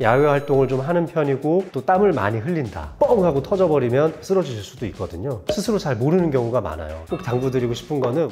야외 활동을 좀 하는 편이고 또 땀을 많이 흘린다, 뻥 하고 터져버리면 쓰러지실 수도 있거든요. 스스로 잘 모르는 경우가 많아요. 꼭 당부드리고 싶은 거는,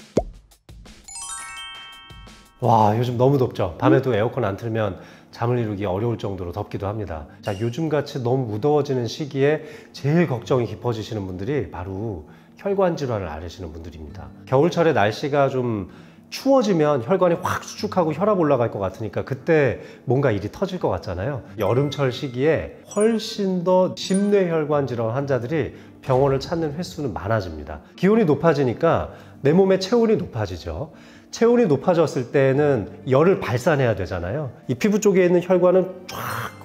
와, 요즘 너무 덥죠. 밤에도 에어컨 안 틀면 잠을 이루기 어려울 정도로 덥기도 합니다. 자, 요즘같이 너무 무더워지는 시기에 제일 걱정이 깊어지시는 분들이 바로 혈관 질환을 앓으시는 분들입니다. 겨울철에 날씨가 좀 추워지면 혈관이 확 수축하고 혈압 올라갈 것 같으니까 그때 뭔가 일이 터질 것 같잖아요. 여름철 시기에 훨씬 더 심뇌혈관 질환 환자들이 병원을 찾는 횟수는 많아집니다. 기온이 높아지니까 내 몸의 체온이 높아지죠. 체온이 높아졌을 때는 열을 발산해야 되잖아요. 이 피부 쪽에 있는 혈관은 쫙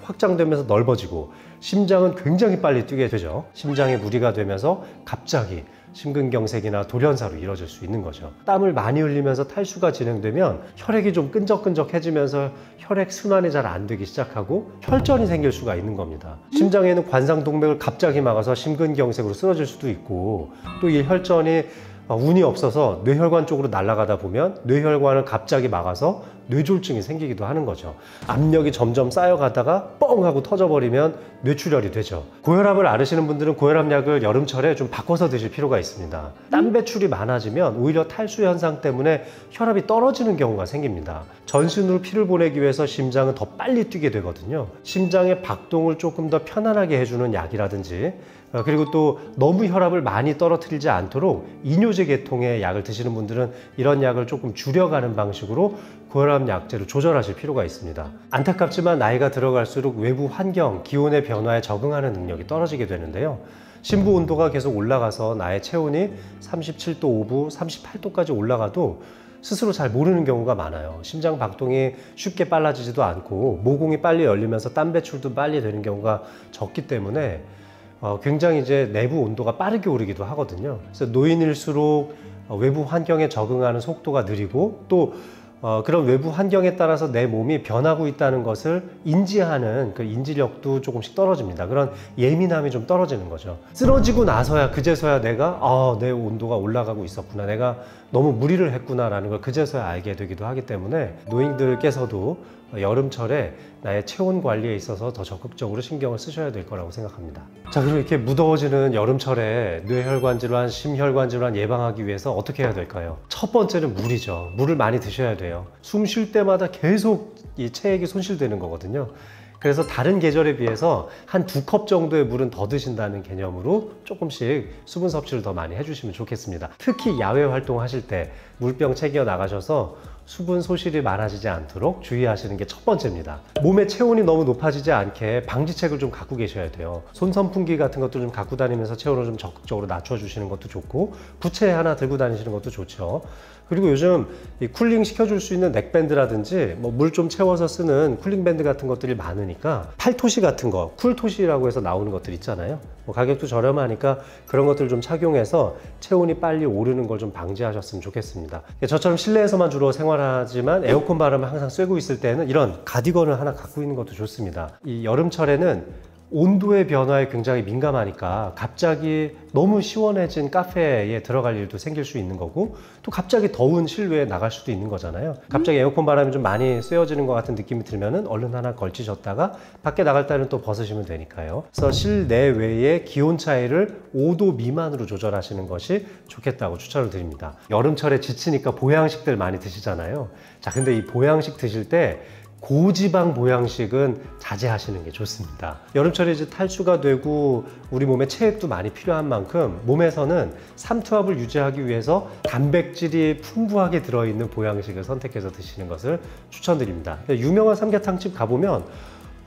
확장되면서 넓어지고 심장은 굉장히 빨리 뛰게 되죠. 심장에 무리가 되면서 갑자기 심근경색이나 돌연사로 이뤄질 수 있는 거죠. 땀을 많이 흘리면서 탈수가 진행되면 혈액이 좀 끈적끈적해지면서 혈액 순환이 잘 안 되기 시작하고 혈전이 생길 수가 있는 겁니다. 심장에 있는 관상동맥을 갑자기 막아서 심근경색으로 쓰러질 수도 있고, 또 이 혈전이 운이 없어서 뇌혈관 쪽으로 날아가다 보면 뇌혈관을 갑자기 막아서 뇌졸중이 생기기도 하는 거죠. 압력이 점점 쌓여가다가 뻥 하고 터져버리면 뇌출혈이 되죠. 고혈압을 앓으시는 분들은 고혈압약을 여름철에 좀 바꿔서 드실 필요가 있습니다. 땀 배출이 많아지면 오히려 탈수 현상 때문에 혈압이 떨어지는 경우가 생깁니다. 전신으로 피를 보내기 위해서 심장은 더 빨리 뛰게 되거든요. 심장의 박동을 조금 더 편안하게 해주는 약이라든지, 그리고 또 너무 혈압을 많이 떨어뜨리지 않도록 이뇨제 계통의 약을 드시는 분들은 이런 약을 조금 줄여가는 방식으로 고혈압 약제를 조절하실 필요가 있습니다. 안타깝지만 나이가 들어갈수록 외부 환경, 기온의 변화에 적응하는 능력이 떨어지게 되는데요. 심부 온도가 계속 올라가서 나의 체온이 37도 5분, 38도까지 올라가도 스스로 잘 모르는 경우가 많아요. 심장 박동이 쉽게 빨라지지도 않고 모공이 빨리 열리면서 땀 배출도 빨리 되는 경우가 적기 때문에 굉장히 이제 내부 온도가 빠르게 오르기도 하거든요. 그래서 노인일수록 외부 환경에 적응하는 속도가 느리고 또 그런 외부 환경에 따라서 내 몸이 변하고 있다는 것을 인지하는 그 인지력도 조금씩 떨어집니다. 그런 예민함이 좀 떨어지는 거죠. 쓰러지고 나서야 그제서야 내가 내 온도가 올라가고 있었구나, 내가 너무 무리를 했구나라는 걸 그제서야 알게 되기도 하기 때문에 노인들께서도 여름철에 나의 체온 관리에 있어서 더 적극적으로 신경을 쓰셔야 될 거라고 생각합니다. 자, 그럼 이렇게 무더워지는 여름철에 뇌혈관 질환, 심혈관 질환 예방하기 위해서 어떻게 해야 될까요? 첫 번째는 물이죠. 물을 많이 드셔야 돼요. 숨 쉴 때마다 계속 이 체액이 손실되는 거거든요. 그래서 다른 계절에 비해서 한 2컵 정도의 물은 더 드신다는 개념으로 조금씩 수분 섭취를 더 많이 해주시면 좋겠습니다. 특히 야외 활동하실 때 물병 챙겨 나가셔서 수분 소실이 많아지지 않도록 주의하시는 게 첫 번째입니다. 몸의 체온이 너무 높아지지 않게 방지책을 좀 갖고 계셔야 돼요. 손선풍기 같은 것도 좀 갖고 다니면서 체온을 좀 적극적으로 낮춰주시는 것도 좋고, 부채 하나 들고 다니시는 것도 좋죠. 그리고 요즘 이 쿨링 시켜줄 수 있는 넥밴드라든지 물 좀 채워서 쓰는 쿨링밴드 같은 것들이 많으니까 팔토시 같은 거, 쿨토시라고 해서 나오는 것들 있잖아요. 가격도 저렴하니까 그런 것들을 좀 착용해서 체온이 빨리 오르는 걸 좀 방지하셨으면 좋겠습니다. 저처럼 실내에서만 주로 생활하지만 에어컨 바람을 항상 쐬고 있을 때는 이런 가디건을 하나 갖고 있는 것도 좋습니다. 이 여름철에는 온도의 변화에 굉장히 민감하니까 갑자기 너무 시원해진 카페에 들어갈 일도 생길 수 있는 거고, 또 갑자기 더운 실외에 나갈 수도 있는 거잖아요. 갑자기 에어컨 바람이 좀 많이 쐬어지는 것 같은 느낌이 들면은 얼른 하나 걸치셨다가 밖에 나갈 때는 또 벗으시면 되니까요. 그래서 실내외의 기온 차이를 5도 미만으로 조절하시는 것이 좋겠다고 추천을 드립니다. 여름철에 지치니까 보양식들 많이 드시잖아요. 자, 근데 이 보양식 드실 때 고지방 보양식은 자제하시는 게 좋습니다. 여름철에 이제 탈수가 되고 우리 몸에 체액도 많이 필요한 만큼 몸에서는 삼투압을 유지하기 위해서 단백질이 풍부하게 들어있는 보양식을 선택해서 드시는 것을 추천드립니다. 유명한 삼계탕집 가보면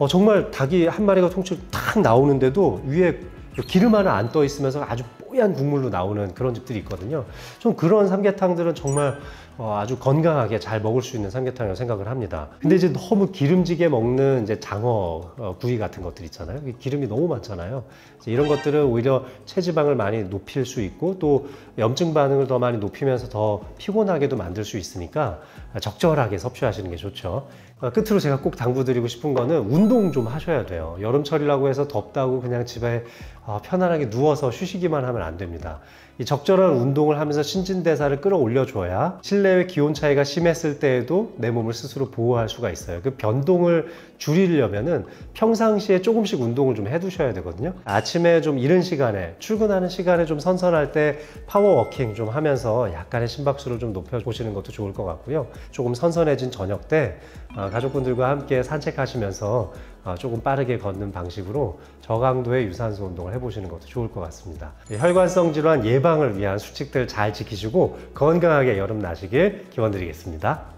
정말 닭이 한 마리가 통째로 탁 나오는데도 위에 기름 하나 안 떠 있으면서 아주 뽀얀 국물로 나오는 그런 집들이 있거든요. 좀 그런 삼계탕들은 정말 아주 건강하게 잘 먹을 수 있는 삼계탕이라고 생각을 합니다. 근데 이제 너무 기름지게 먹는 이제 장어 구이 같은 것들 있잖아요. 기름이 너무 많잖아요. 이런 것들은 오히려 체지방을 많이 높일 수 있고 또 염증 반응을 더 많이 높이면서 더 피곤하게도 만들 수 있으니까 적절하게 섭취하시는 게 좋죠. 끝으로 제가 꼭 당부드리고 싶은 거는 운동 좀 하셔야 돼요. 여름철이라고 해서 덥다고 그냥 집에 편안하게 누워서 쉬시기만 하면 안 됩니다. 이 적절한 운동을 하면서 신진대사를 끌어올려 줘야 실내외 기온 차이가 심했을 때에도 내 몸을 스스로 보호할 수가 있어요. 그 변동을 줄이려면은 평상시에 조금씩 운동을 좀 해두셔야 되거든요. 아침에 좀 이른 시간에 출근하는 시간에 좀 선선할 때 파워워킹 좀 하면서 약간의 심박수를 좀 높여보시는 것도 좋을 것 같고요. 조금 선선해진 저녁 때 가족분들과 함께 산책하시면서 조금 빠르게 걷는 방식으로 저강도의 유산소 운동을 해보시는 것도 좋을 것 같습니다. 혈관성 질환 예방을 위한 수칙들 잘 지키시고 건강하게 여름 나시길 기원드리겠습니다.